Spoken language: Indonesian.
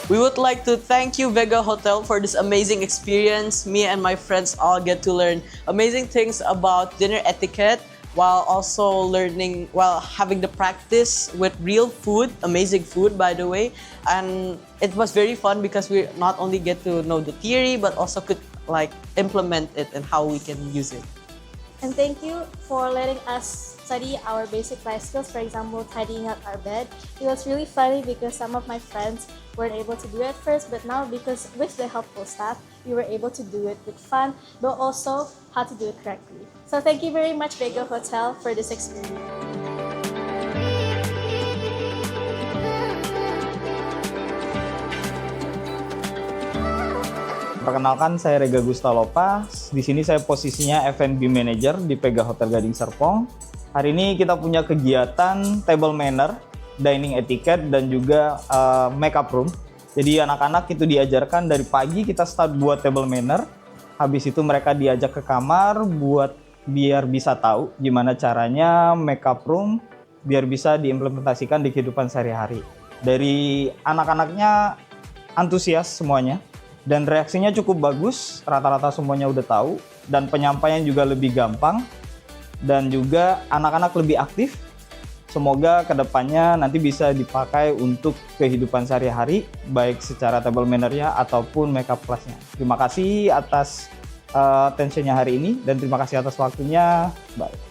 We would like to thank you, Vega Hotel, for this amazing experience. Me and my friends all get to learn amazing things about dinner etiquette while also while having the practice with real food, amazing food, by the way. And it was very fun because we not only get to know the theory, but also could implement it and how we can use it. And thank you for letting us study our basic life skills, for example, tidying up our bed. It was really funny because some of my friends weren't able to do it at first, but now because with the helpful staff, we were able to do it with fun, but also how to do it correctly. So thank you very much, Vega Hotel, for this experience. Perkenalkan, saya Rega Gustalopa. Di sini saya posisinya F&B Manager di Vega Hotel Gading Serpong. Hari ini kita punya kegiatan Table Manners, Dining Etiquette, dan juga Makeup Room. Jadi anak-anak itu diajarkan dari pagi kita start buat Table Manners. Habis itu mereka diajak ke kamar biar bisa tahu gimana caranya Makeup Room, biar bisa diimplementasikan di kehidupan sehari-hari. Dari anak-anaknya antusias semuanya. Dan reaksinya cukup bagus, rata-rata semuanya udah tahu, dan penyampaian juga lebih gampang, dan juga anak-anak lebih aktif. Semoga kedepannya nanti bisa dipakai untuk kehidupan sehari-hari, baik secara table manner-nya ataupun makeup class-nya. Terima kasih atas attention-nya hari ini, dan terima kasih atas waktunya. Bye.